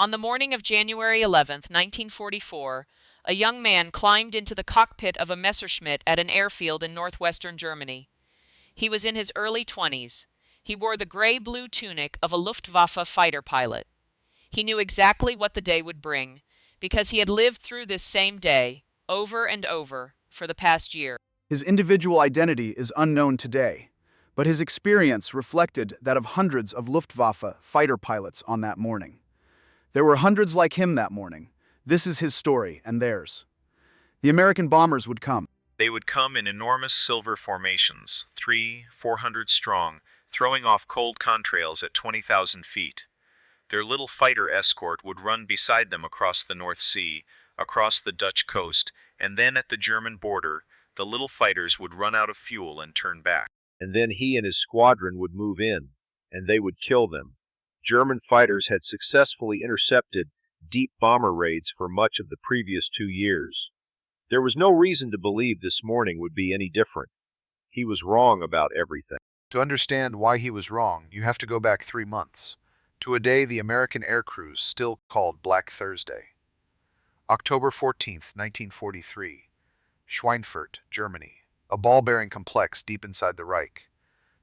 On the morning of January 11th, 1944, a young man climbed into the cockpit of a Messerschmitt at an airfield in northwestern Germany. He was in his early 20s. He wore the gray-blue tunic of a Luftwaffe fighter pilot. He knew exactly what the day would bring, because he had lived through this same day, over and over, for the past year. His individual identity is unknown today, but his experience reflected that of hundreds of Luftwaffe fighter pilots on that morning. There were hundreds like him that morning. This is his story and theirs. The American bombers would come. They would come in enormous silver formations, 400 strong, throwing off cold contrails at 20,000 feet. Their little fighter escort would run beside them across the North Sea, across the Dutch coast, and then at the German border, the little fighters would run out of fuel and turn back. And then he and his squadron would move in, and they would kill them. German fighters had successfully intercepted deep bomber raids for much of the previous 2 years. There was no reason to believe this morning would be any different. He was wrong about everything. To understand why he was wrong, you have to go back 3 months, to a day the American air crews still called Black Thursday. October 14th, 1943, Schweinfurt, Germany, a ball-bearing complex deep inside the Reich.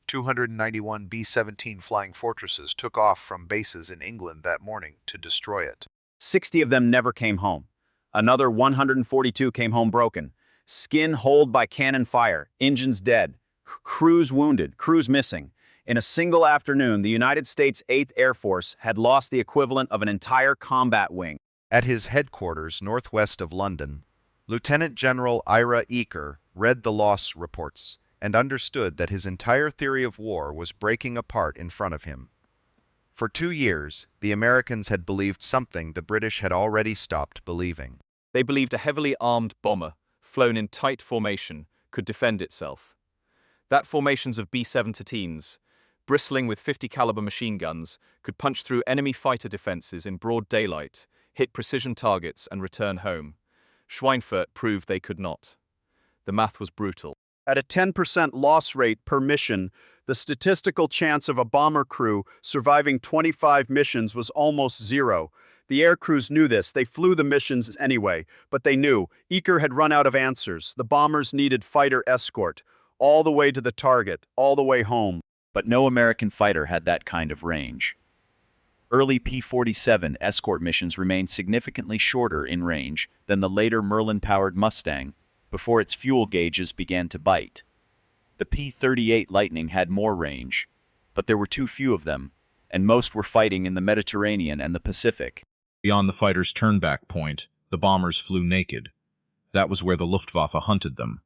291 B-17 flying fortresses took off from bases in England that morning to destroy it. 60 of them never came home. Another 142 came home broken. Skin holed by cannon fire, engines dead, crews wounded, crews missing. In a single afternoon, the United States 8th Air Force had lost the equivalent of an entire combat wing. At his headquarters northwest of London, Lieutenant General Ira Eaker read the loss reports and understood that his entire theory of war was breaking apart in front of him. For 2 years, the Americans had believed something the British had already stopped believing. They believed a heavily armed bomber, flown in tight formation, could defend itself. That formations of B-17s, bristling with 50 caliber machine guns, could punch through enemy fighter defenses in broad daylight, hit precision targets and return home. Schweinfurt proved they could not. The math was brutal. At a 10% loss rate per mission, the statistical chance of a bomber crew surviving 25 missions was almost zero. The air crews knew this. They flew the missions anyway, but they knew Eaker had run out of answers. The bombers needed fighter escort, all the way to the target, all the way home. But no American fighter had that kind of range. Early P-47 escort missions remained significantly shorter in range than the later Merlin-powered Mustang, before its fuel gauges began to bite. The P-38 Lightning had more range, but there were too few of them, and most were fighting in the Mediterranean and the Pacific. Beyond the fighters' turnback point, the bombers flew naked. That was where the Luftwaffe hunted them.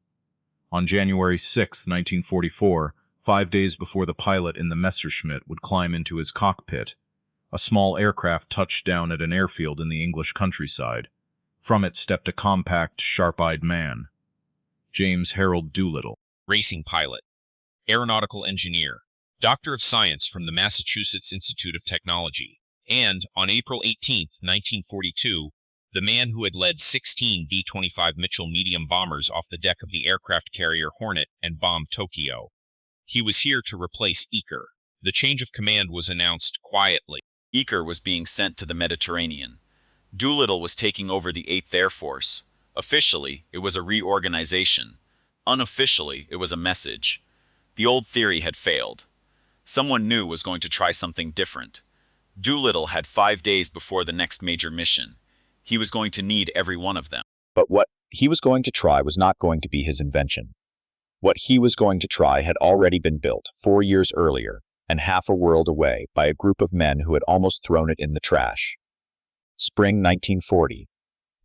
On January 6, 1944, 5 days before the pilot in the Messerschmitt would climb into his cockpit, a small aircraft touched down at an airfield in the English countryside. From it stepped a compact, sharp-eyed man. James Harold Doolittle. Racing pilot, aeronautical engineer, doctor of science from the Massachusetts Institute of Technology, and, on April 18, 1942, the man who had led 16 B-25 Mitchell medium bombers off the deck of the aircraft carrier Hornet and bombed Tokyo. He was here to replace Eaker. The change of command was announced quietly. Eaker was being sent to the Mediterranean. Doolittle was taking over the 8th Air Force. Officially, it was a reorganization. Unofficially, it was a message. The old theory had failed. Someone new was going to try something different. Doolittle had 5 days before the next major mission. He was going to need every one of them. But what he was going to try was not going to be his invention. What he was going to try had already been built 4 years earlier and half a world away by a group of men who had almost thrown it in the trash. Spring 1940,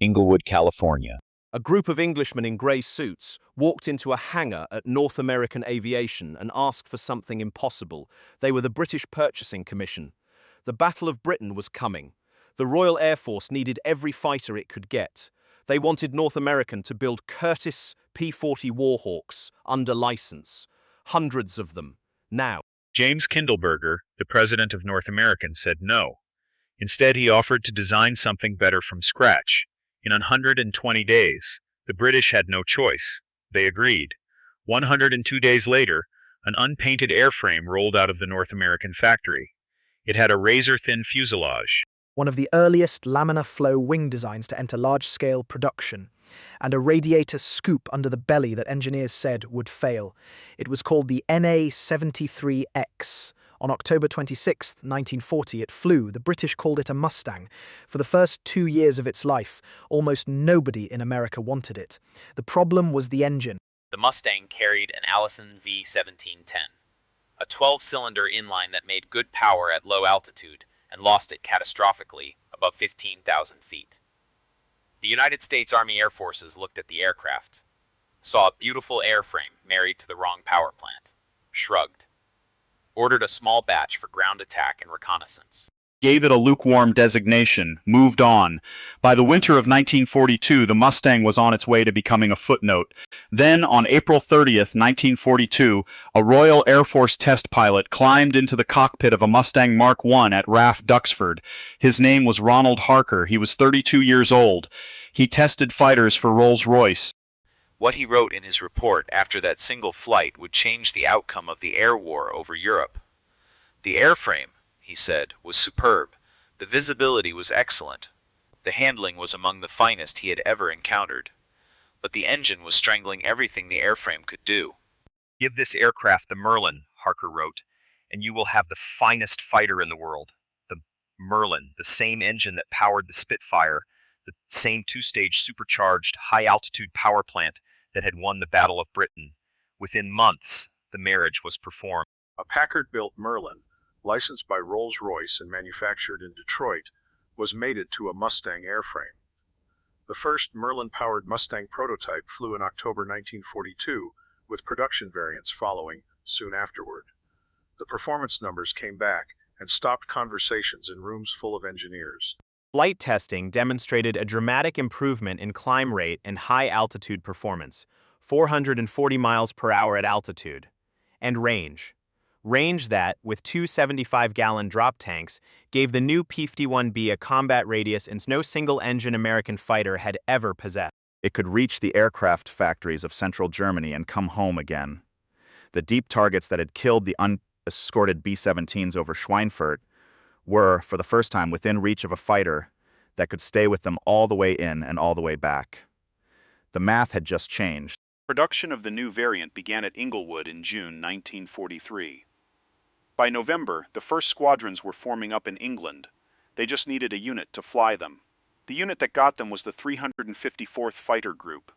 Inglewood, California. A group of Englishmen in grey suits walked into a hangar at North American Aviation and asked for something impossible. They were the British Purchasing Commission. The Battle of Britain was coming. The Royal Air Force needed every fighter it could get. They wanted North American to build Curtiss P-40 Warhawks under license. Hundreds of them. Now. James Kindleberger, the president of North American, said no. Instead, he offered to design something better from scratch. In 120 days, the British had no choice. They agreed. 102 days later, an unpainted airframe rolled out of the North American factory. It had a razor-thin fuselage. one of the earliest laminar flow wing designs to enter large-scale production, and a radiator scoop under the belly that engineers said would fail. It was called the NA-73X. On October 26, 1940, it flew. The British called it a Mustang. For the first 2 years of its life, almost nobody in America wanted it. The problem was the engine. The Mustang carried an Allison V1710, a 12-cylinder inline that made good power at low altitude and lost it catastrophically above 15,000 feet. The United States Army Air Forces looked at the aircraft, saw a beautiful airframe married to the wrong power plant, shrugged, ordered a small batch for ground attack and reconnaissance. Gave it a lukewarm designation, moved on. By the winter of 1942, the Mustang was on its way to becoming a footnote. Then, on April 30th, 1942, a Royal Air Force test pilot climbed into the cockpit of a Mustang Mark I at RAF Duxford. His name was Ronald Harker. He was 32 years old. He tested fighters for Rolls-Royce. What he wrote in his report after that single flight would change the outcome of the air war over Europe. The airframe, he said, was superb. The visibility was excellent. The handling was among the finest he had ever encountered. But the engine was strangling everything the airframe could do. Give this aircraft the Merlin, Harker wrote, and you will have the finest fighter in the world. The Merlin, the same engine that powered the Spitfire, the same two-stage supercharged high-altitude power plant that had won the Battle of Britain. Within months, the marriage was performed. A Packard-built Merlin, licensed by Rolls-Royce and manufactured in Detroit, was mated to a Mustang airframe. The first Merlin-powered Mustang prototype flew in October 1942, with production variants following soon afterward. The performance numbers came back and stopped conversations in rooms full of engineers. Flight testing demonstrated a dramatic improvement in climb rate and high-altitude performance, 440 miles per hour at altitude, and range. Range that, with two 75-gallon drop tanks, gave the new P-51B a combat radius no single-engine American fighter had ever possessed. It could reach the aircraft factories of central Germany and come home again. The deep targets that had killed the unescorted B-17s over Schweinfurt were, for the first time, within reach of a fighter that could stay with them all the way in and all the way back. The math had just changed. Production of the new variant began at Inglewood in June 1943. By November, the first squadrons were forming up in England. They just needed a unit to fly them. The unit that got them was the 354th Fighter Group.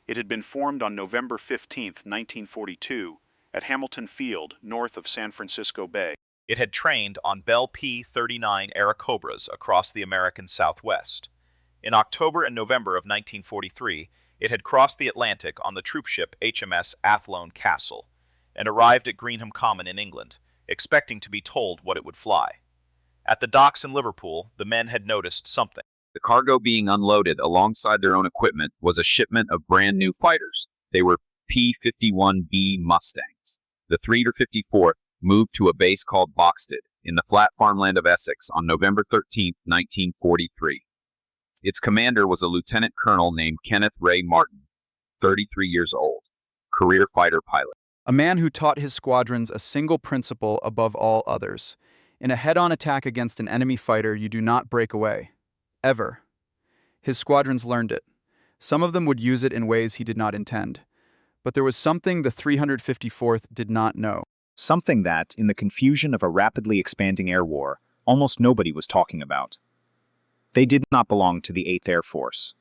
It had been formed on November 15, 1942, at Hamilton Field, north of San Francisco Bay. It had trained on Bell P-39 Airacobras across the American Southwest. In October and November of 1943, it had crossed the Atlantic on the troopship HMS Athlone Castle and arrived at Greenham Common in England, expecting to be told what it would fly. At the docks in Liverpool, the men had noticed something. The cargo being unloaded alongside their own equipment was a shipment of brand new fighters. They were P-51B Mustangs. The 354th moved to a base called Boxted in the flat farmland of Essex on November 13, 1943. Its commander was a lieutenant colonel named Kenneth Ray Martin, 33 years old, career fighter pilot. A man who taught his squadrons a single principle above all others. In a head-on attack against an enemy fighter, you do not break away. Ever. His squadrons learned it. Some of them would use it in ways he did not intend. But there was something the 354th did not know. Something that, in the confusion of a rapidly expanding air war, almost nobody was talking about. They did not belong to the 8th Air Force.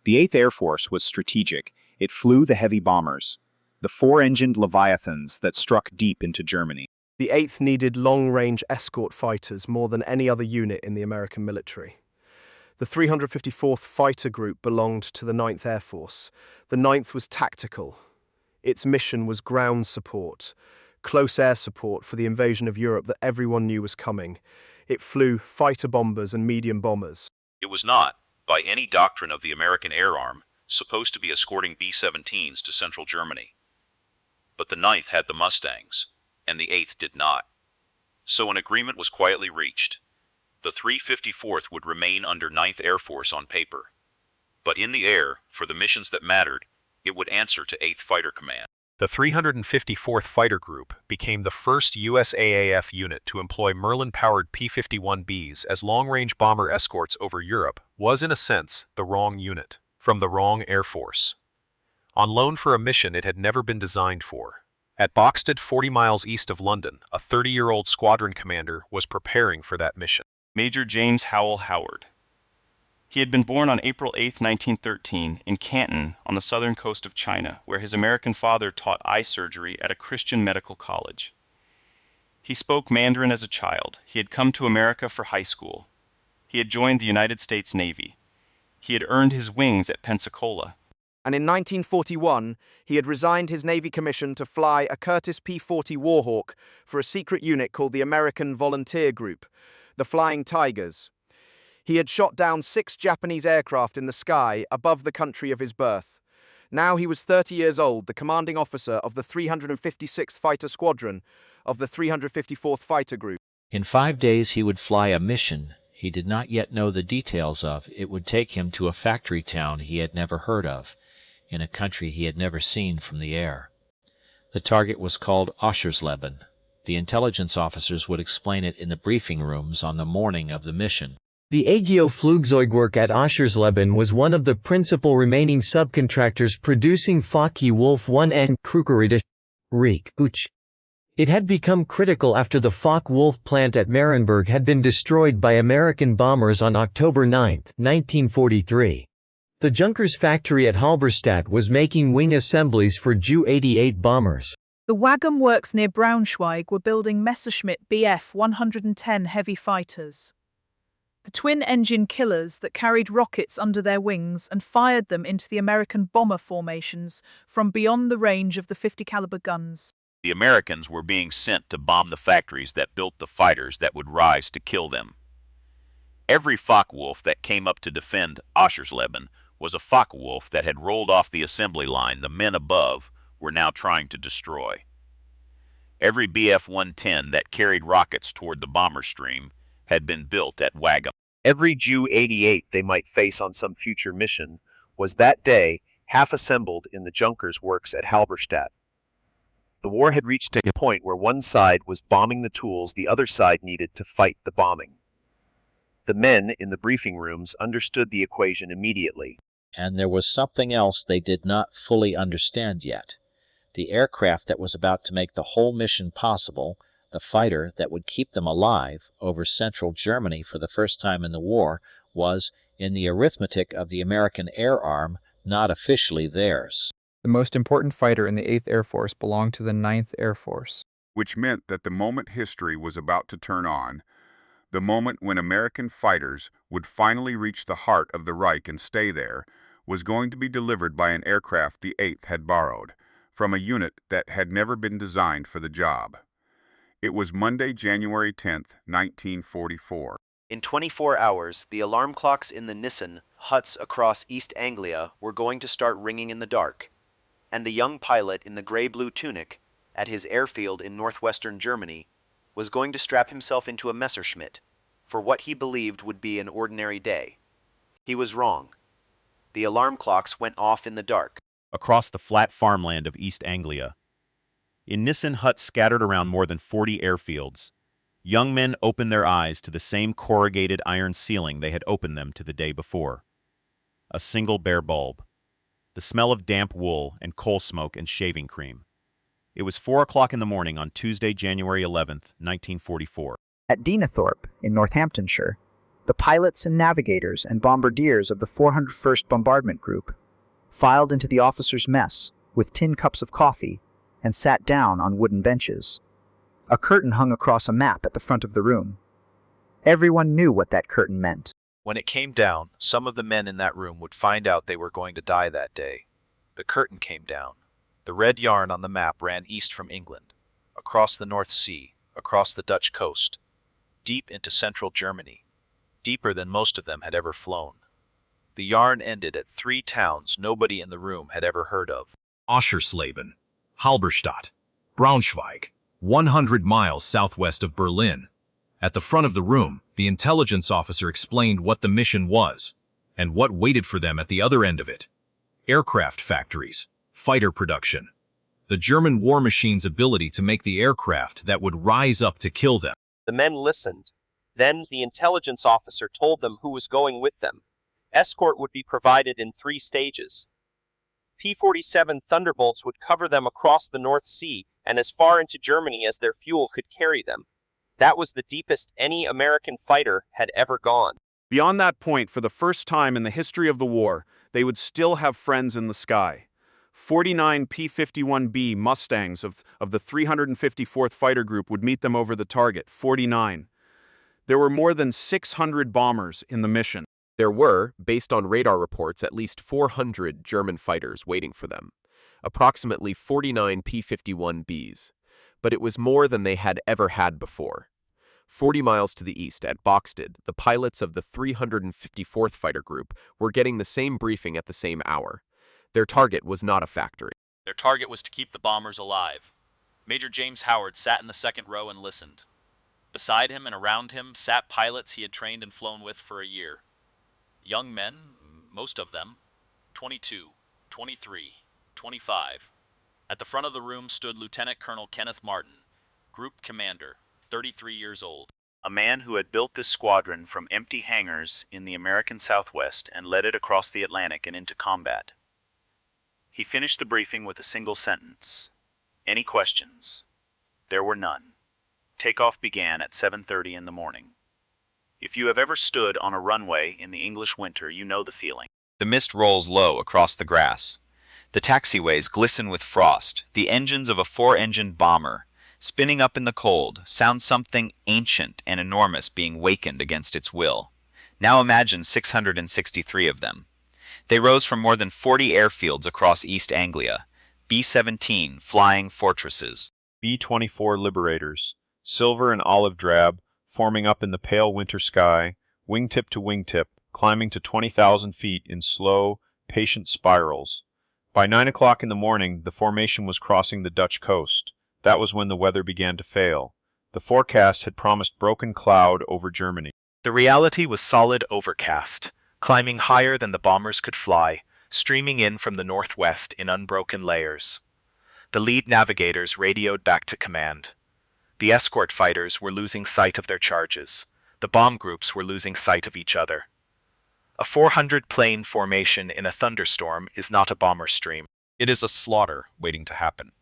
The 8th Air Force was strategic. It flew the heavy bombers, the four-engined Leviathans that struck deep into Germany. The 8th needed long-range escort fighters more than any other unit in the American military. The 354th Fighter Group belonged to the 9th Air Force. The 9th was tactical. Its mission was ground support, close air support for the invasion of Europe that everyone knew was coming. It flew fighter bombers and medium bombers. It was not, by any doctrine of the American Air Arm, supposed to be escorting B-17s to central Germany. But the 9th had the Mustangs, and the 8th did not. So an agreement was quietly reached. The 354th would remain under 9th Air Force on paper. But in the air, for the missions that mattered, it would answer to 8th Fighter Command. The 354th Fighter Group became the first USAAF unit to employ Merlin-powered P-51Bs as long-range bomber escorts over Europe was, in a sense, the wrong unit, from the wrong Air Force. On loan for a mission it had never been designed for. At Boxted, 40 miles east of London, a 30-year-old squadron commander was preparing for that mission. Major James Howell Howard. He had been born on April 8, 1913, in Canton, on the southern coast of China, where his American father taught eye surgery at a Christian medical college. He spoke Mandarin as a child. He had come to America for high school. He had joined the United States Navy. He had earned his wings at Pensacola. And in 1941, he had resigned his Navy commission to fly a Curtiss P-40 Warhawk for a secret unit called the American Volunteer Group, the Flying Tigers. He had shot down 6 Japanese aircraft in the sky above the country of his birth. Now he was 30 years old, the commanding officer of the 356th Fighter Squadron of the 354th Fighter Group. In 5 days he would fly a mission he did not yet know the details of. It would take him to a factory town he had never heard of, in a country he had never seen from the air. The target was called Oschersleben. The intelligence officers would explain it in the briefing rooms on the morning of the mission. The Agio Flugzeugwerk at Oschersleben was one of the principal remaining subcontractors producing Focke-Wulf 1N Krugerite Reich. It had become critical after the Focke-Wulf plant at Marienburg had been destroyed by American bombers on October 9, 1943. The Junkers factory at Halberstadt was making wing assemblies for Ju-88 bombers. The Wagram works near Braunschweig were building Messerschmitt Bf 110 heavy fighters. The twin-engine killers that carried rockets under their wings and fired them into the American bomber formations from beyond the range of the 50-caliber guns. The Americans were being sent to bomb the factories that built the fighters that would rise to kill them. Every Focke-Wulf that came up to defend Oschersleben was a Focke-Wulf that had rolled off the assembly line the men above were now trying to destroy. Every Bf-110 that carried rockets toward the bomber stream had been built at Wagram. Every Ju-88 they might face on some future mission was that day half assembled in the Junkers works at Halberstadt. The war had reached a point where one side was bombing the tools the other side needed to fight the bombing. The men in the briefing rooms understood the equation immediately. And there was something else they did not fully understand yet. The aircraft that was about to make the whole mission possible, the fighter that would keep them alive over central Germany for the first time in the war, was, in the arithmetic of the American Air Arm, not officially theirs. The most important fighter in the 8th Air Force belonged to the 9th Air Force. Which meant that the moment history was about to turn on, the moment when American fighters would finally reach the heart of the Reich and stay there, was going to be delivered by an aircraft the 8th had borrowed, from a unit that had never been designed for the job. It was Monday, January 10th, 1944. In 24 hours, the alarm clocks in the Nissen huts across East Anglia were going to start ringing in the dark, and the young pilot in the gray-blue tunic, at his airfield in northwestern Germany, was going to strap himself into a Messerschmitt for what he believed would be an ordinary day. He was wrong. The alarm clocks went off in the dark. Across the flat farmland of East Anglia, in Nissen huts scattered around more than 40 airfields, young men opened their eyes to the same corrugated iron ceiling they had opened them to the day before. A single bare bulb. The smell of damp wool and coal smoke and shaving cream. It was 4 o'clock in the morning on Tuesday, January 11th, 1944. At Dienethorpe, in Northamptonshire, the pilots and navigators and bombardiers of the 401st Bombardment Group filed into the officers' mess with tin cups of coffee and sat down on wooden benches. A curtain hung across a map at the front of the room. Everyone knew what that curtain meant. When it came down, some of the men in that room would find out they were going to die that day. The curtain came down. The red yarn on the map ran east from England, across the North Sea, across the Dutch coast, deep into central Germany, deeper than most of them had ever flown. The yarn ended at 3 towns nobody in the room had ever heard of. Oschersleben, Halberstadt, Braunschweig, 100 miles southwest of Berlin. At the front of the room, the intelligence officer explained what the mission was, and what waited for them at the other end of it. Aircraft factories, fighter production. the German war machine's ability to make the aircraft that would rise up to kill them. The men listened. Then the intelligence officer told them who was going with them. Escort would be provided in 3 stages. P-47 Thunderbolts would cover them across the North Sea and as far into Germany as their fuel could carry them. That was the deepest any American fighter had ever gone. Beyond that point, for the first time in the history of the war, they would still have friends in the sky. 49 P-51B Mustangs of the 354th Fighter Group would meet them over the target, 49. There were more than 600 bombers in the mission. There were, based on radar reports, at least 400 German fighters waiting for them, approximately 49 P-51Bs, but it was more than they had ever had before. 40 miles to the east, at Boxted, the pilots of the 354th Fighter Group were getting the same briefing at the same hour. Their target was not a factory. Their target was to keep the bombers alive. Major James Howard sat in the second row and listened. Beside him and around him sat pilots he had trained and flown with for a year. Young men, most of them, 22, 23, 25. At the front of the room stood Lieutenant Colonel Kenneth Martin, Group Commander, 33 years old. A man who had built this squadron from empty hangars in the American Southwest and led it across the Atlantic and into combat. He finished the briefing with a single sentence. Any questions? There were none. Takeoff began at 7:30 in the morning. If you have ever stood on a runway in the English winter, you know the feeling. The mist rolls low across the grass. The taxiways glisten with frost. The engines of a 4-engined bomber, spinning up in the cold, sound something ancient and enormous being wakened against its will. Now imagine 663 of them. They rose from more than 40 airfields across East Anglia, B-17 flying fortresses. B-24 Liberators, silver and olive drab, forming up in the pale winter sky, wingtip to wingtip, climbing to 20,000 feet in slow, patient spirals. By 9 o'clock in the morning, the formation was crossing the Dutch coast. That was when the weather began to fail. The forecast had promised broken cloud over Germany. The reality was solid overcast, climbing higher than the bombers could fly, streaming in from the northwest in unbroken layers. The lead navigators radioed back to command. The escort fighters were losing sight of their charges. The bomb groups were losing sight of each other. A 400-plane formation in a thunderstorm is not a bomber stream. It is a slaughter waiting to happen.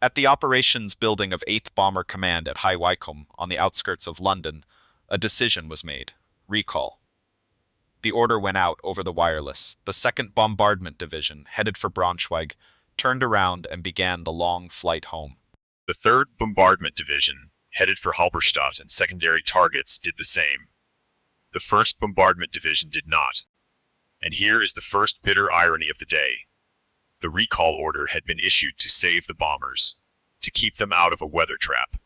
At the operations building of 8th Bomber Command at High Wycombe, on the outskirts of London, a decision was made. Recall. The order went out over the wireless. The 2nd Bombardment Division, headed for Braunschweig, turned around and began the long flight home. The 3rd Bombardment Division, headed for Halberstadt and secondary targets, did the same. The 1st Bombardment Division did not. And here is the first bitter irony of the day. The recall order had been issued to save the bombers, to keep them out of a weather trap,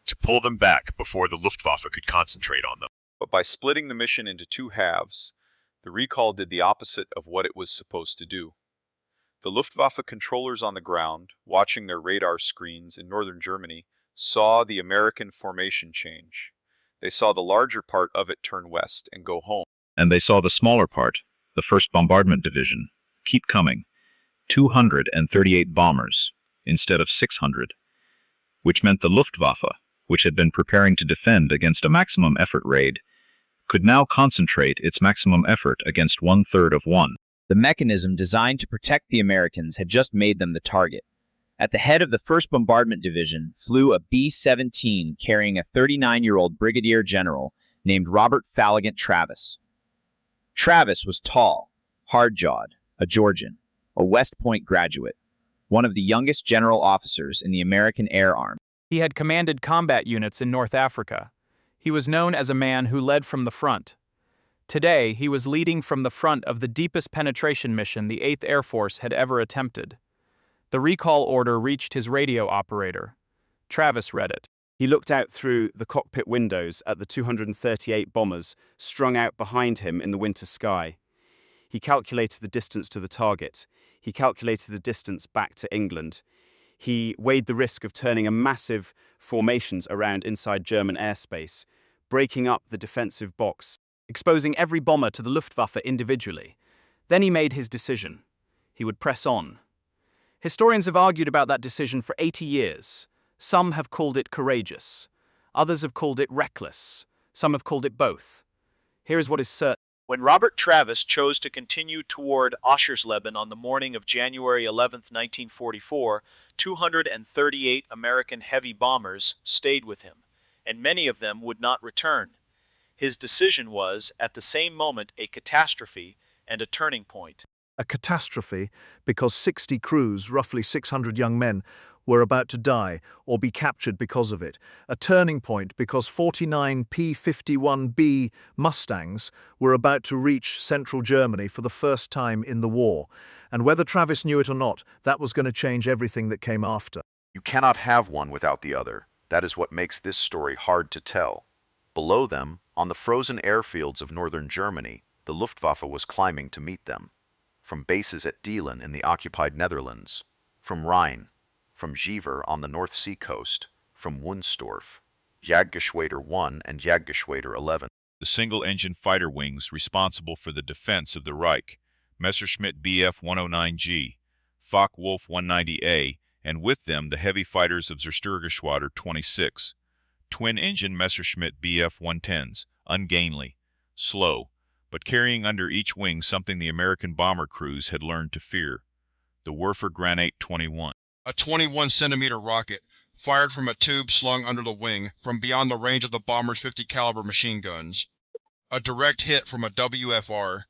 to pull them back before the Luftwaffe could concentrate on them. But by splitting the mission into 2 halves, the recall did the opposite of what it was supposed to do. The Luftwaffe controllers on the ground, watching their radar screens in northern Germany, saw the American formation change. They saw the larger part of it turn west and go home. And they saw the smaller part, the 1st Bombardment Division, keep coming. 238 bombers, instead of 600, which meant the Luftwaffe, which had been preparing to defend against a maximum effort raid, could now concentrate its maximum effort against 1/3 of one. The mechanism designed to protect the Americans had just made them the target. At the head of the 1st Bombardment Division flew a B-17 carrying a 39-year-old brigadier general named Robert Falligant Travis. Travis was tall, hard-jawed, a Georgian, a West Point graduate, one of the youngest general officers in the American Air Arm. He had commanded combat units in North Africa. He was known as a man who led from the front. Today, he was leading from the front of the deepest penetration mission the 8th Air Force had ever attempted. The recall order reached his radio operator. Travis read it. He looked out through the cockpit windows at the 238 bombers strung out behind him in the winter sky. He calculated the distance to the target. He calculated the distance back to England. He weighed the risk of turning a massive formations around inside German airspace, breaking up the defensive box, exposing every bomber to the Luftwaffe individually. Then he made his decision. He would press on. Historians have argued about that decision for 80 years. Some have called it courageous. Others have called it reckless. Some have called it both. Here is what is certain. When Robert Travis chose to continue toward Oschersleben on the morning of January 11, 1944, 238 American heavy bombers stayed with him, and many of them would not return. His decision was, at the same moment, a catastrophe and a turning point. A catastrophe because 60 crews, roughly 600 young men, were about to die or be captured because of it. A turning point because 49 P-51B Mustangs were about to reach central Germany for the first time in the war. And whether Travis knew it or not, that was going to change everything that came after. You cannot have one without the other. That is what makes this story hard to tell. Below them, on the frozen airfields of northern Germany, the Luftwaffe was climbing to meet them. From bases at Dielen in the occupied Netherlands, from Rhein, from Giever on the North Sea coast, from Wunstorf, Jagdgeschwader 1 and Jagdgeschwader 11. The single-engine fighter wings responsible for the defense of the Reich, Messerschmitt Bf 109G, Focke-Wulf 190A, and with them the heavy fighters of Zersturgeschwader 26, twin-engine Messerschmitt Bf 110s, ungainly, slow, but carrying under each wing something the American bomber crews had learned to fear, the Werfer Granate 21. A 21-centimeter rocket, fired from a tube slung under the wing from beyond the range of the bomber's 50 caliber machine guns. A direct hit from a WFR.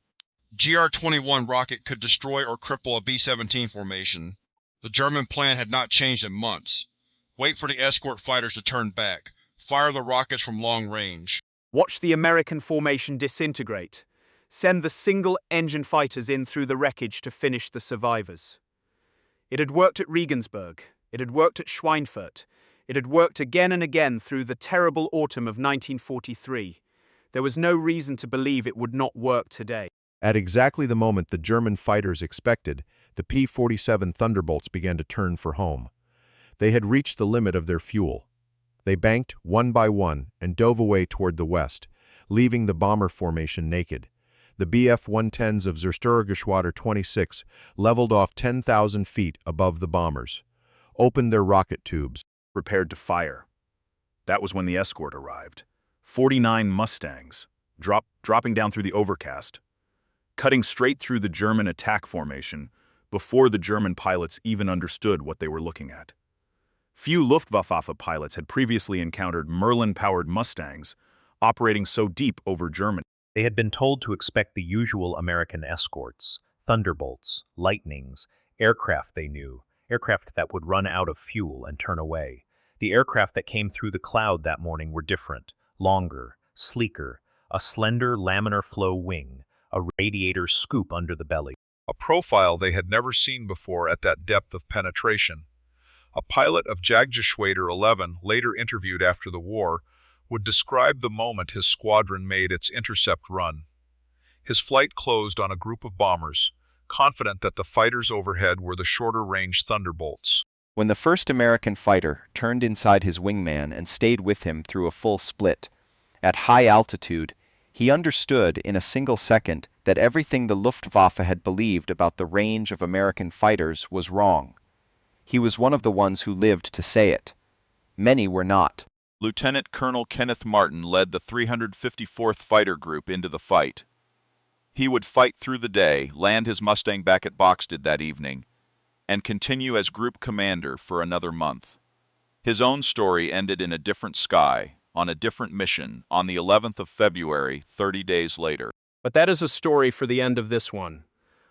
GR-21 rocket could destroy or cripple a B-17 formation. The German plan had not changed in months. Wait for the escort fighters to turn back. Fire the rockets from long range. Watch the American formation disintegrate. Send the single-engine fighters in through the wreckage to finish the survivors. It had worked at Regensburg. It had worked at Schweinfurt. It had worked again and again through the terrible autumn of 1943. There was no reason to believe it would not work today. At exactly the moment the German fighters expected, the P-47 Thunderbolts began to turn for home. They had reached the limit of their fuel. They banked one by one and dove away toward the west, leaving the bomber formation naked. The Bf-110s of Zersturgeschwader 26 leveled off 10,000 feet above the bombers, opened their rocket tubes, prepared to fire. That was when the escort arrived. 49 Mustangs, dropping down through the overcast, cutting straight through the German attack formation before the German pilots even understood what they were looking at. Few Luftwaffe pilots had previously encountered Merlin-powered Mustangs operating so deep over Germany. They had been told to expect the usual American escorts, Thunderbolts, Lightnings, aircraft they knew, aircraft that would run out of fuel and turn away. The aircraft that came through the cloud that morning were different, longer, sleeker, a slender laminar flow wing, a radiator scoop under the belly. A profile they had never seen before at that depth of penetration. A pilot of Jagdgeschwader 11, later interviewed after the war, would describe the moment his squadron made its intercept run. His flight closed on a group of bombers, confident that the fighters overhead were the shorter-range Thunderbolts. When the first American fighter turned inside his wingman and stayed with him through a full split, at high altitude, he understood in a single second that everything the Luftwaffe had believed about the range of American fighters was wrong. He was one of the ones who lived to say it. Many were not. Lieutenant Colonel Kenneth Martin led the 354th Fighter Group into the fight. He would fight through the day, land his Mustang back at Boxted that evening, and continue as group commander for another month. His own story ended in a different sky, on a different mission, on the 11th of February, 30 days later. But that is a story for the end of this one.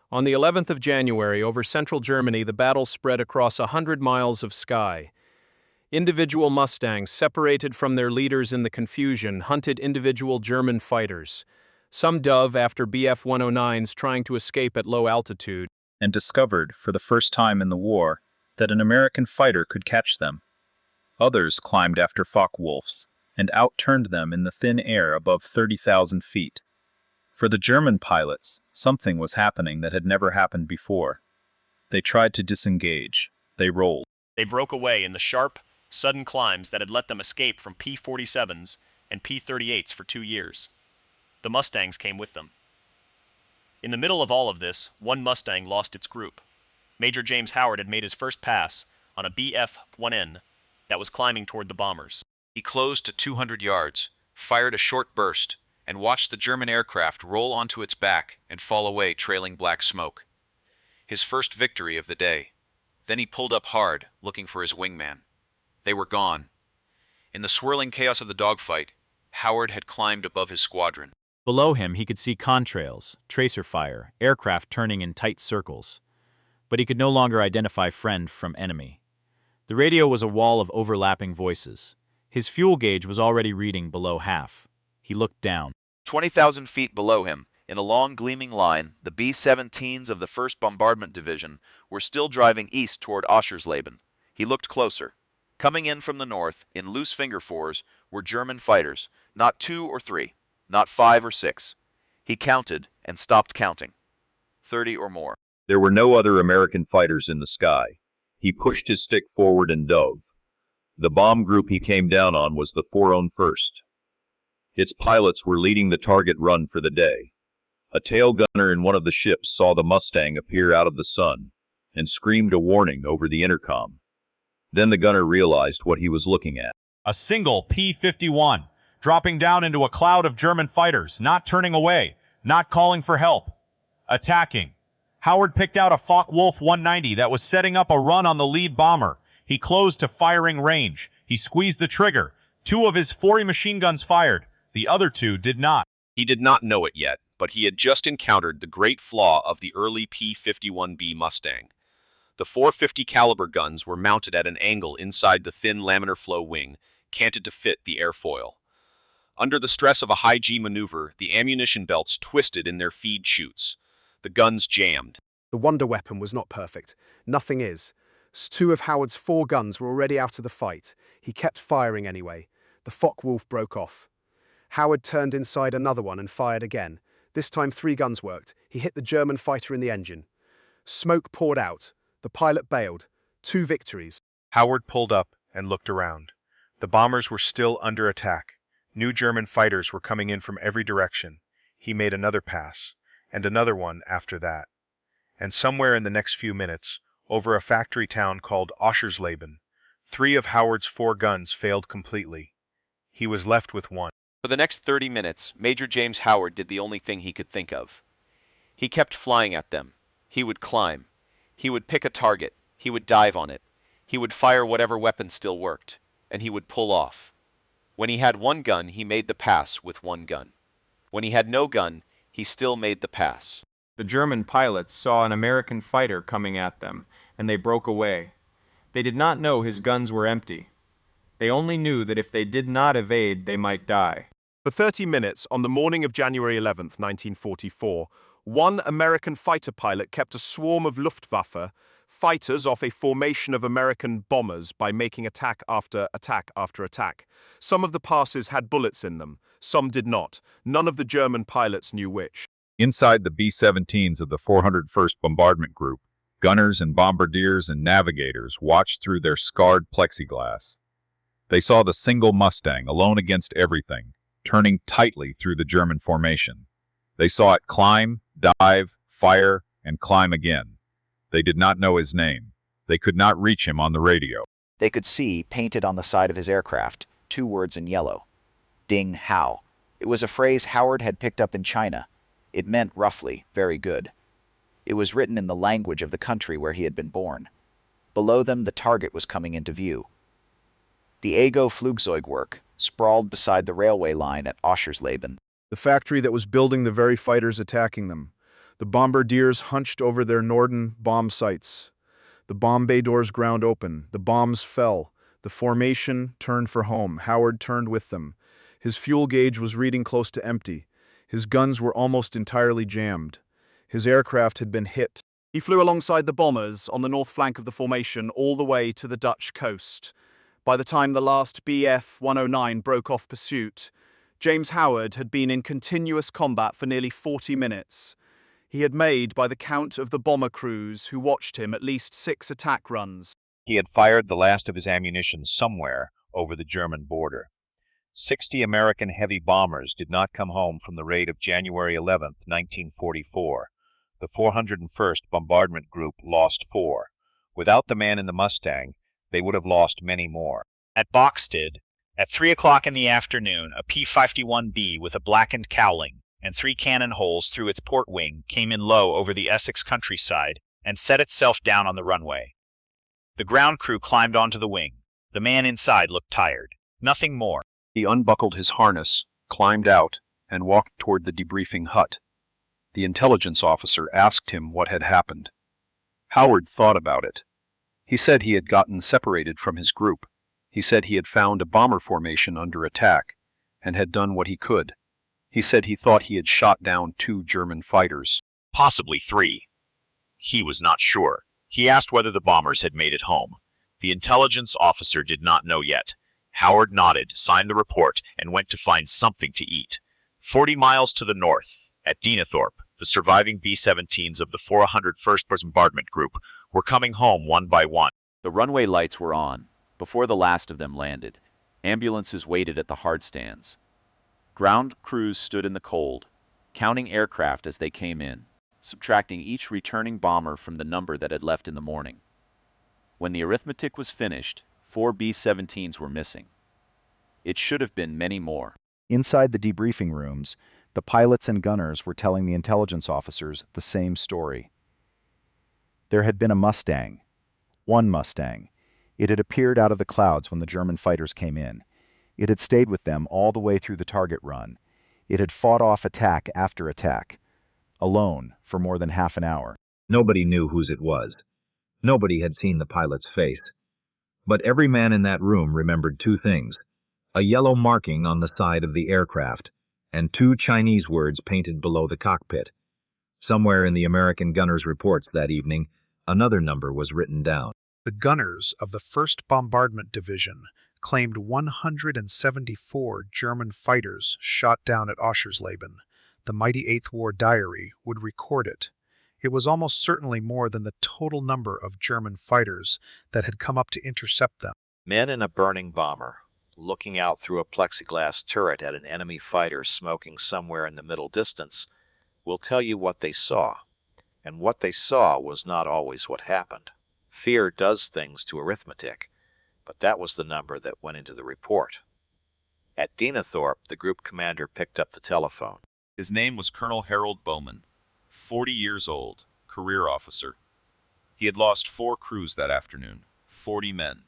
On the 11th of January, over central Germany, the battle spread across 100 miles of sky. Individual Mustangs, separated from their leaders in the confusion, hunted individual German fighters. Some dove after Bf-109s trying to escape at low altitude, and discovered, for the first time in the war, that an American fighter could catch them. Others climbed after Focke-Wulfs, and outturned them in the thin air above 30,000 feet. For the German pilots, something was happening that had never happened before. They tried to disengage. They rolled. They broke away in the sharp, sudden climbs that had let them escape from P-47s and P-38s for 2 years. The Mustangs came with them. In the middle of all of this, one Mustang lost its group. Major James Howard had made his first pass on a BF-1N that was climbing toward the bombers. He closed to 200 yards, fired a short burst, and watched the German aircraft roll onto its back and fall away trailing black smoke. His first victory of the day. Then he pulled up hard, looking for his wingman. They were gone. In the swirling chaos of the dogfight, Howard had climbed above his squadron. Below him, he could see contrails, tracer fire, aircraft turning in tight circles. But he could no longer identify friend from enemy. The radio was a wall of overlapping voices. His fuel gauge was already reading below half. He looked down. 20,000 feet below him, in a long gleaming line, the B-17s of the 1st Bombardment Division were still driving east toward Oschersleben. He looked closer. Coming in from the north, in loose finger fours, were German fighters, not 2 or 3, not 5 or 6. He counted and stopped counting. 30 or more. There were no other American fighters in the sky. He pushed his stick forward and dove. The bomb group he came down on was the 401st. Its pilots were leading the target run for the day. A tail gunner in one of the ships saw the Mustang appear out of the sun and screamed a warning over the intercom. Then the gunner realized what he was looking at. A single P-51, dropping down into a cloud of German fighters, not turning away, not calling for help. Attacking. Howard picked out a Focke-Wulf 190 that was setting up a run on the lead bomber. He closed to firing range. He squeezed the trigger. 2 of his 40 machine guns fired. The other 2 did not. He did not know it yet, but he had just encountered the great flaw of the early P-51B Mustang. The 450 caliber guns were mounted at an angle inside the thin laminar flow wing, canted to fit the airfoil. Under the stress of a high-G maneuver, the ammunition belts twisted in their feed chutes. The guns jammed. The wonder weapon was not perfect. Nothing is. 2 of Howard's 4 guns were already out of the fight. He kept firing anyway. The Focke-Wulf broke off. Howard turned inside another one and fired again. This time 3 guns worked. He hit the German fighter in the engine. Smoke poured out. The pilot bailed. 2 victories. Howard pulled up and looked around. The bombers were still under attack. New German fighters were coming in from every direction. He made another pass, and another one after that. And somewhere in the next few minutes, over a factory town called Oschersleben, 3 of Howard's 4 guns failed completely. He was left with 1. For the next 30 minutes, Major James Howard did the only thing he could think of. He kept flying at them. He would climb. He would pick a target. He would dive on it. He would fire whatever weapon still worked, and he would pull off. When he had 1 gun, he made the pass with 1 gun. When he had no gun, he still made the pass. The German pilots saw an American fighter coming at them, and they broke away. They did not know his guns were empty. They only knew that if they did not evade, they might die. For 30 minutes on the morning of January 11th, 1944, 1 American fighter pilot kept a swarm of Luftwaffe fighters off a formation of American bombers by making attack after attack after attack. Some of the passes had bullets in them, some did not. None of the German pilots knew which. Inside the B-17s of the 401st Bombardment Group, gunners and bombardiers and navigators watched through their scarred plexiglass. They saw the single Mustang alone against everything, turning tightly through the German formation. They saw it climb, dive, fire, and climb again. They did not know his name. They could not reach him on the radio. They could see, painted on the side of his aircraft, 2 words in yellow. Ding Hao. It was a phrase Howard had picked up in China. It meant, roughly, very good. It was written in the language of the country where he had been born. Below them, the target was coming into view. The Ego Flugzeugwerk sprawled beside the railway line at Oschersleben. The factory that was building the very fighters attacking them. The bombardiers hunched over their Norden bomb sites. The bomb bay doors ground open. The bombs fell. The formation turned for home. Howard turned with them. His fuel gauge was reading close to empty. His guns were almost entirely jammed. His aircraft had been hit. He flew alongside the bombers on the north flank of the formation all the way to the Dutch coast. By the time the last Bf-109 broke off pursuit, James Howard had been in continuous combat for nearly 40 minutes. He had made, by the count of the bomber crews who watched him, at least 6 attack runs. He had fired the last of his ammunition somewhere over the German border. 60 American heavy bombers did not come home from the raid of January 11, 1944, The 401st Bombardment Group lost 4. Without the man in the Mustang, they would have lost many more. At Boxted, at 3 o'clock in the afternoon, a P-51B with a blackened cowling and 3 cannon holes through its port wing came in low over the Essex countryside and set itself down on the runway. The ground crew climbed onto the wing. The man inside looked tired. Nothing more. He unbuckled his harness, climbed out, and walked toward the debriefing hut. The intelligence officer asked him what had happened. Howard thought about it. He said he had gotten separated from his group. He said he had found a bomber formation under attack, and had done what he could. He said he thought he had shot down 2 German fighters. Possibly 3. He was not sure. He asked whether the bombers had made it home. The intelligence officer did not know yet. Howard nodded, signed the report, and went to find something to eat. 40 miles to the north, at Deenathorpe, the surviving B-17s of the 401st Bombardment Group were coming home one by one. The runway lights were on. Before the last of them landed, ambulances waited at the hard stands. Ground crews stood in the cold, counting aircraft as they came in, subtracting each returning bomber from the number that had left in the morning. When the arithmetic was finished, 4 B-17s were missing. It should have been many more. Inside the debriefing rooms, the pilots and gunners were telling the intelligence officers the same story. There had been a Mustang. One Mustang. It had appeared out of the clouds when the German fighters came in. It had stayed with them all the way through the target run. It had fought off attack after attack, alone for more than half an hour. Nobody knew whose it was. Nobody had seen the pilot's face. But every man in that room remembered 2 things: a yellow marking on the side of the aircraft, and 2 Chinese words painted below the cockpit. Somewhere in the American gunners' reports that evening, another number was written down. The gunners of the 1st Bombardment Division claimed 174 German fighters shot down at Oschersleben. The mighty 8th War Diary would record it. It was almost certainly more than the total number of German fighters that had come up to intercept them. Men in a burning bomber, looking out through a plexiglass turret at an enemy fighter smoking somewhere in the middle distance, will tell you what they saw. And what they saw was not always what happened. Fear does things to arithmetic, but that was the number that went into the report. At Deenathorpe, the group commander picked up the telephone. His name was Colonel Harold Bowman, 40 years old, career officer. He had lost 4 crews that afternoon, 40 men.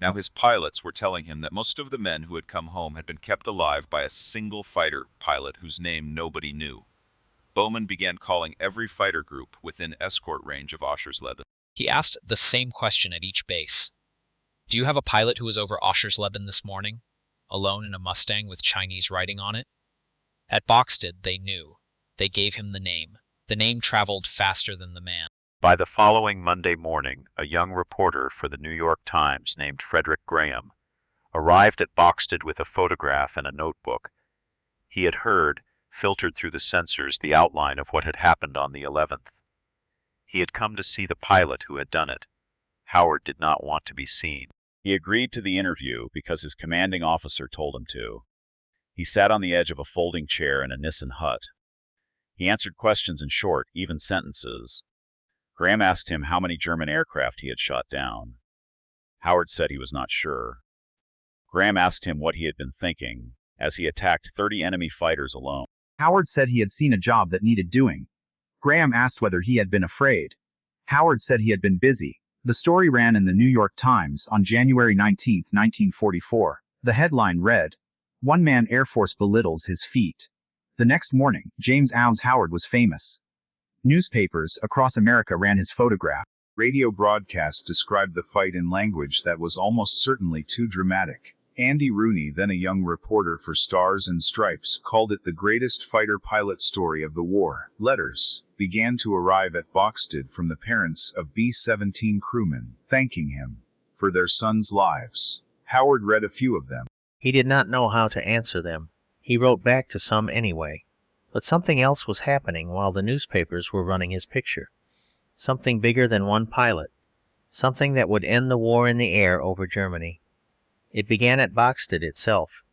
Now his pilots were telling him that most of the men who had come home had been kept alive by a single fighter pilot whose name nobody knew. Bowman began calling every fighter group within escort range of Oschersleben. He asked the same question at each base. Do you have a pilot who was over Oschersleben this morning, alone in a Mustang with Chinese writing on it? At Boxted, they knew. They gave him the name. The name traveled faster than the man. By the following Monday morning, a young reporter for the New York Times named Frederick Graham arrived at Boxted with a photograph and a notebook. He had heard, filtered through the sensors, the outline of what had happened on the 11th. He had come to see the pilot who had done it. Howard did not want to be seen. He agreed to the interview because his commanding officer told him to. He sat on the edge of a folding chair in a Nissen hut. He answered questions in short, even sentences. Graham asked him how many German aircraft he had shot down. Howard said he was not sure. Graham asked him what he had been thinking, as he attacked 30 enemy fighters alone. Howard said he had seen a job that needed doing. Graham asked whether he had been afraid. Howard said he had been busy. The story ran in the New York Times on January 19, 1944. The headline read, "One-man Air Force belittles his feat." The next morning, James Alves Howard was famous. Newspapers across America ran his photograph. Radio broadcasts described the fight in language that was almost certainly too dramatic. Andy Rooney, then a young reporter for Stars and Stripes, called it the greatest fighter-pilot story of the war. Letters began to arrive at Boxted from the parents of B-17 crewmen, thanking him for their sons' lives. Howard read a few of them. He did not know how to answer them. He wrote back to some anyway. But something else was happening while the newspapers were running his picture. Something bigger than one pilot. Something that would end the war in the air over Germany. It began at Boxted itself,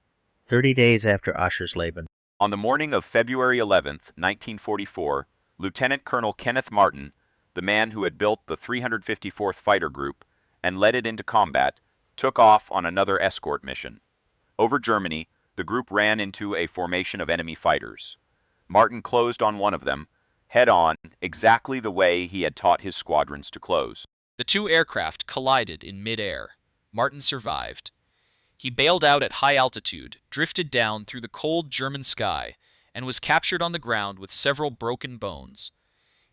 30 days after Oschersleben. On the morning of February 11th, 1944, Lieutenant Colonel Kenneth Martin, the man who had built the 354th Fighter Group and led it into combat, took off on another escort mission. Over Germany, the group ran into a formation of enemy fighters. Martin closed on one of them, head-on, exactly the way he had taught his squadrons to close. The two aircraft collided in mid-air. Martin survived. He bailed out at high altitude, drifted down through the cold German sky, and was captured on the ground with several broken bones.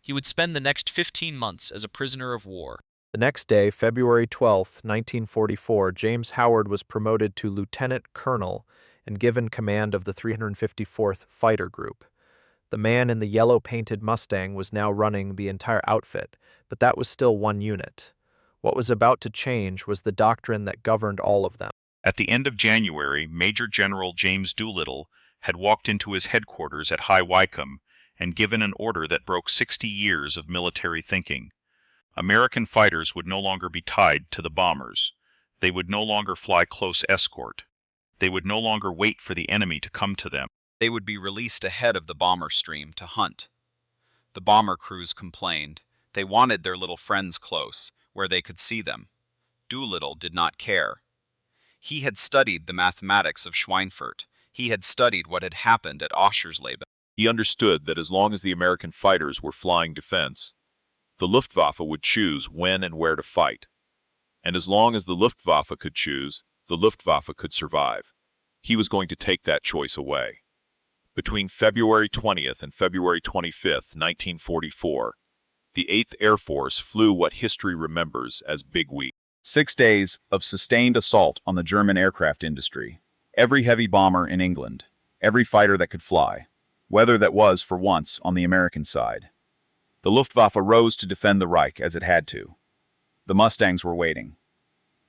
He would spend the next 15 months as a prisoner of war. The next day, February 12, 1944, James Howard was promoted to lieutenant colonel and given command of the 354th Fighter Group. The man in the yellow-painted Mustang was now running the entire outfit, but that was still one unit. What was about to change was the doctrine that governed all of them. At the end of January, Major General James Doolittle had walked into his headquarters at High Wycombe and given an order that broke 60 years of military thinking. American fighters would no longer be tied to the bombers. They would no longer fly close escort. They would no longer wait for the enemy to come to them. They would be released ahead of the bomber stream to hunt. The bomber crews complained. They wanted their little friends close, where they could see them. Doolittle did not care. He had studied the mathematics of Schweinfurt. He had studied what had happened at Oschersleben. He understood that as long as the American fighters were flying defense, the Luftwaffe would choose when and where to fight. And as long as the Luftwaffe could choose, the Luftwaffe could survive. He was going to take that choice away. Between February 20th and February 25th, 1944, the 8th Air Force flew what history remembers as Big Week. 6 days of sustained assault on the German aircraft industry. Every heavy bomber in England, every fighter that could fly, weather that was, for once, on the American side. The Luftwaffe rose to defend the Reich as it had to. The Mustangs were waiting.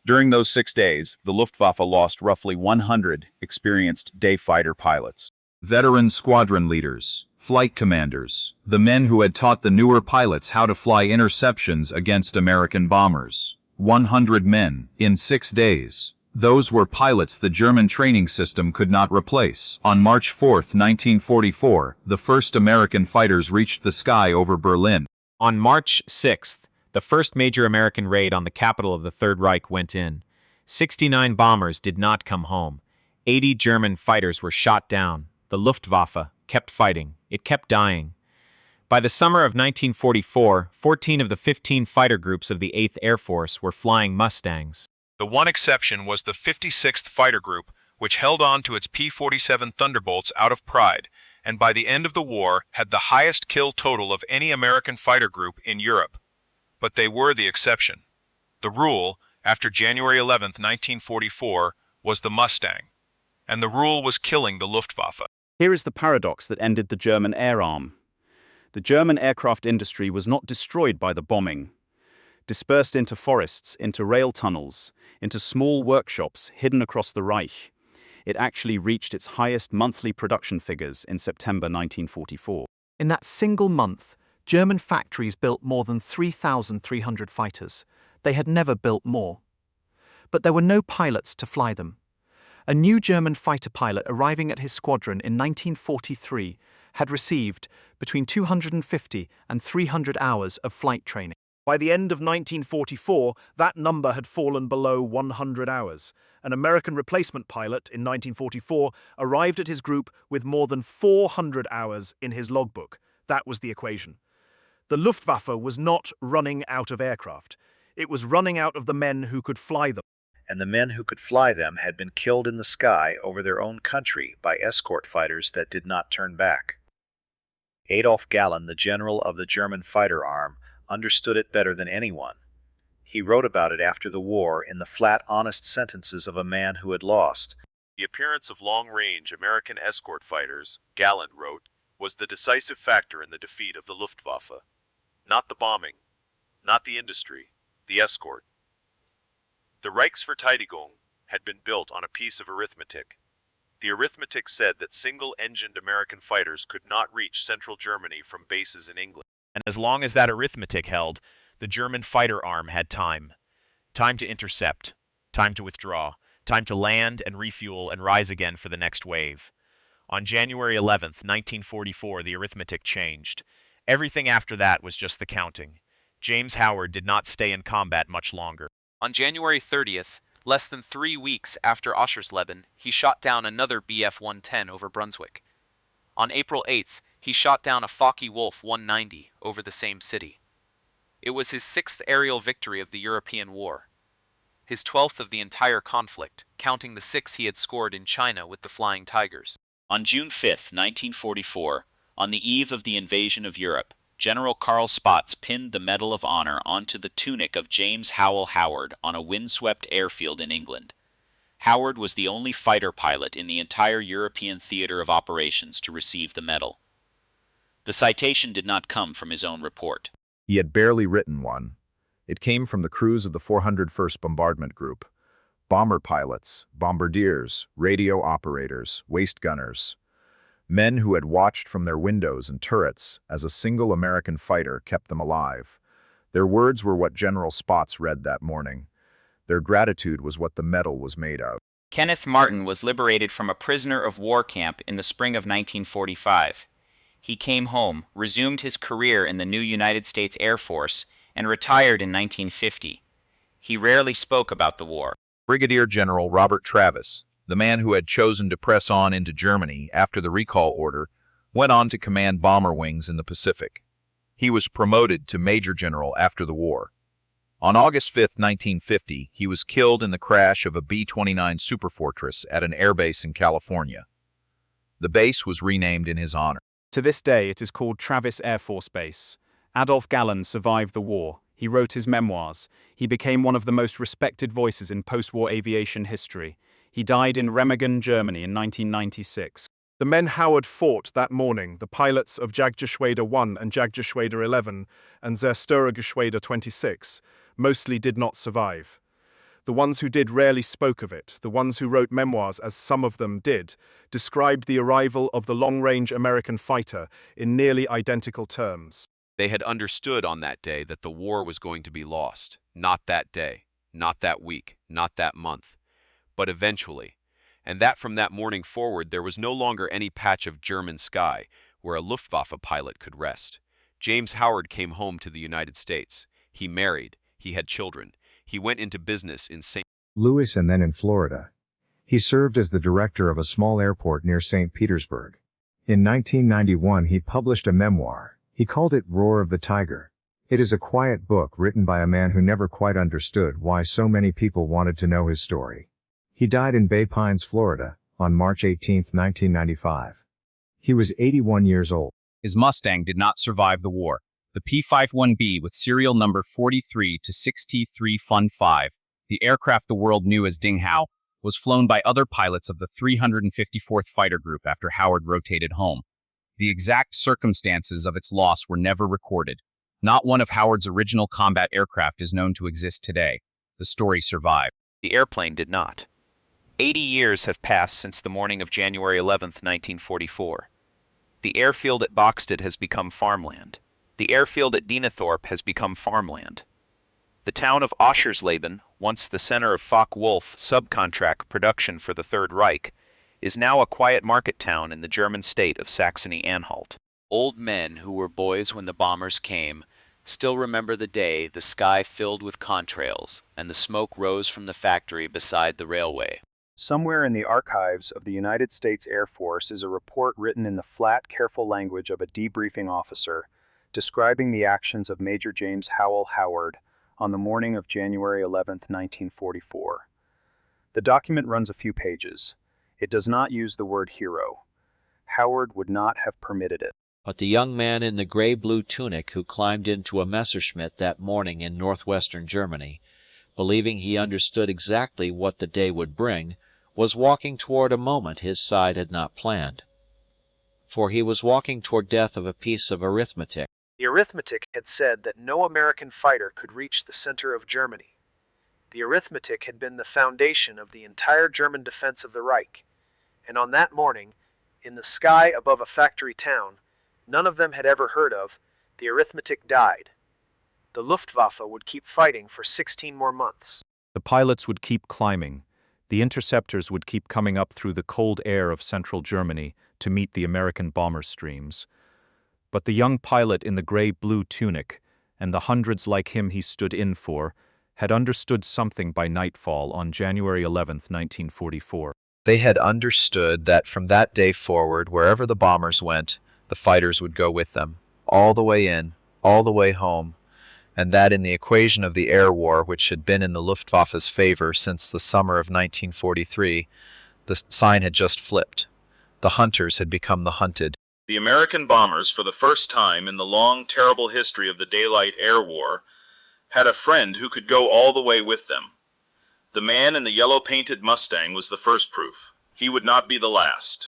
During those 6 days, the Luftwaffe lost roughly 100 experienced day fighter pilots. Veteran squadron leaders, flight commanders, the men who had taught the newer pilots how to fly interceptions against American bombers. 100 men, in 6 days. Those were pilots the German training system could not replace. On March 4, 1944, the first American fighters reached the sky over Berlin. On March 6th, the first major American raid on the capital of the Third Reich went in. 69 bombers did not come home. 80 German fighters were shot down. The Luftwaffe kept fighting. It kept dying. By the summer of 1944, 14 of the 15 fighter groups of the 8th Air Force were flying Mustangs. The one exception was the 56th Fighter Group, which held on to its P-47 Thunderbolts out of pride, and by the end of the war had the highest kill total of any American fighter group in Europe. But they were the exception. The rule, after January 11, 1944, was the Mustang. And the rule was killing the Luftwaffe. Here is the paradox that ended the German air arm. The German aircraft industry was not destroyed by the bombing. Dispersed into forests, into rail tunnels, into small workshops hidden across the Reich, it actually reached its highest monthly production figures in September 1944. In that single month, German factories built more than 3,300 fighters. They had never built more. But there were no pilots to fly them. A new German fighter pilot arriving at his squadron in 1943 had received between 250 and 300 hours of flight training. By the end of 1944, that number had fallen below 100 hours. An American replacement pilot in 1944 arrived at his group with more than 400 hours in his logbook. That was the equation. The Luftwaffe was not running out of aircraft. It was running out of the men who could fly them. And the men who could fly them had been killed in the sky over their own country by escort fighters that did not turn back. Adolf Galland, the general of the German fighter arm, understood it better than anyone. He wrote about it after the war in the flat, honest sentences of a man who had lost. The appearance of long-range American escort fighters, Galland wrote, was the decisive factor in the defeat of the Luftwaffe. Not the bombing, not the industry, the escort. The Reichsverteidigung had been built on a piece of arithmetic. The arithmetic said that single-engined American fighters could not reach central Germany from bases in England. And as long as that arithmetic held, the German fighter arm had time. Time to intercept, time to withdraw, time to land and refuel and rise again for the next wave. On January 11th, 1944, the arithmetic changed. Everything after that was just the counting. James Howard did not stay in combat much longer. On January 30th, less than 3 weeks after Oschersleben, he shot down another Bf-110 over Brunswick. On April 8th, he shot down a Focke-Wulf 190 over the same city. It was his 6th aerial victory of the European War. His 12th of the entire conflict, counting the 6 he had scored in China with the Flying Tigers. On June 5, 1944, on the eve of the invasion of Europe, General Karl Spaatz pinned the Medal of Honor onto the tunic of James Howell Howard on a windswept airfield in England. Howard was the only fighter pilot in the entire European theater of operations to receive the medal. The citation did not come from his own report. He had barely written one. It came from the crews of the 401st Bombardment Group. Bomber pilots, bombardiers, radio operators, waist gunners. Men who had watched from their windows and turrets as a single American fighter kept them alive. Their words were what General Spaatz read that morning. Their gratitude was what the medal was made of. Kenneth Martin was liberated from a prisoner of war camp in the spring of 1945. He came home, resumed his career in the new United States Air Force, and retired in 1950. He rarely spoke about the war. Brigadier General Robert Travis, the man who had chosen to press on into Germany after the recall order, went on to command bomber wings in the Pacific. He was promoted to Major General after the war. On August 5, 1950, he was killed in the crash of a B-29 Superfortress at an airbase in California. The base was renamed in his honor. To this day, it is called Travis Air Force Base. Adolf Galland survived the war. He wrote his memoirs. He became one of the most respected voices in post-war aviation history. He died in Remagen, Germany in 1996. The men Howard fought that morning, the pilots of Jagdgeschwader 1 and Jagdgeschwader 11 and Zerstörer 26, mostly did not survive. The ones who did rarely spoke of it. The ones who wrote memoirs, as some of them did, described the arrival of the long-range American fighter in nearly identical terms. They had understood on that day that the war was going to be lost. Not that day, not that week, not that month, but eventually. And that from that morning forward there was no longer any patch of German sky where a Luftwaffe pilot could rest. James Howard came home to the United States. He married. He had children. He went into business in St. Louis and then in Florida. He served as the director of a small airport near St. Petersburg. In 1991 he published a memoir. He called it Roar of the Tiger. It is a quiet book written by a man who never quite understood why so many people wanted to know his story. He died in Bay Pines, Florida, on March 18, 1995. He was 81 years old. His Mustang did not survive the war. The P-51B with serial number 43-6T3 Fun 5, the aircraft the world knew as Ding Hao, was flown by other pilots of the 354th Fighter Group after Howard rotated home. The exact circumstances of its loss were never recorded. Not one of Howard's original combat aircraft is known to exist today. The story survived. The airplane did not. 80 years have passed since the morning of January 11, 1944. The airfield at Boxted has become farmland. The airfield at Dienethorpe has become farmland. The town of Oschersleben, once the center of Focke-Wulf subcontract production for the Third Reich, is now a quiet market town in the German state of Saxony-Anhalt. Old men who were boys when the bombers came still remember the day the sky filled with contrails and the smoke rose from the factory beside the railway. Somewhere in the archives of the United States Air Force is a report written in the flat, careful language of a debriefing officer describing the actions of Major James Howell Howard on the morning of January 11, 1944. The document runs a few pages. It does not use the word hero. Howard would not have permitted it. But the young man in the gray-blue tunic who climbed into a Messerschmitt that morning in northwestern Germany, believing he understood exactly what the day would bring, was walking toward a moment his side had not planned. For he was walking toward death of a piece of arithmetic. The arithmetic had said that no American fighter could reach the center of Germany. The arithmetic had been the foundation of the entire German defense of the Reich, and on that morning, in the sky above a factory town, none of them had ever heard of, the arithmetic died. The Luftwaffe would keep fighting for 16 more months. The pilots would keep climbing. The interceptors would keep coming up through the cold air of central Germany to meet the American bomber streams. But the young pilot in the gray-blue tunic, and the hundreds like him he stood in for, had understood something by nightfall on January 11, 1944. They had understood that from that day forward, wherever the bombers went, the fighters would go with them, all the way in, all the way home, and that in the equation of the air war, which had been in the Luftwaffe's favor since the summer of 1943, the sign had just flipped. The hunters had become the hunted. The American bombers, for the first time in the long, terrible history of the daylight air war, had a friend who could go all the way with them. The man in the yellow-painted Mustang was the first proof. He would not be the last.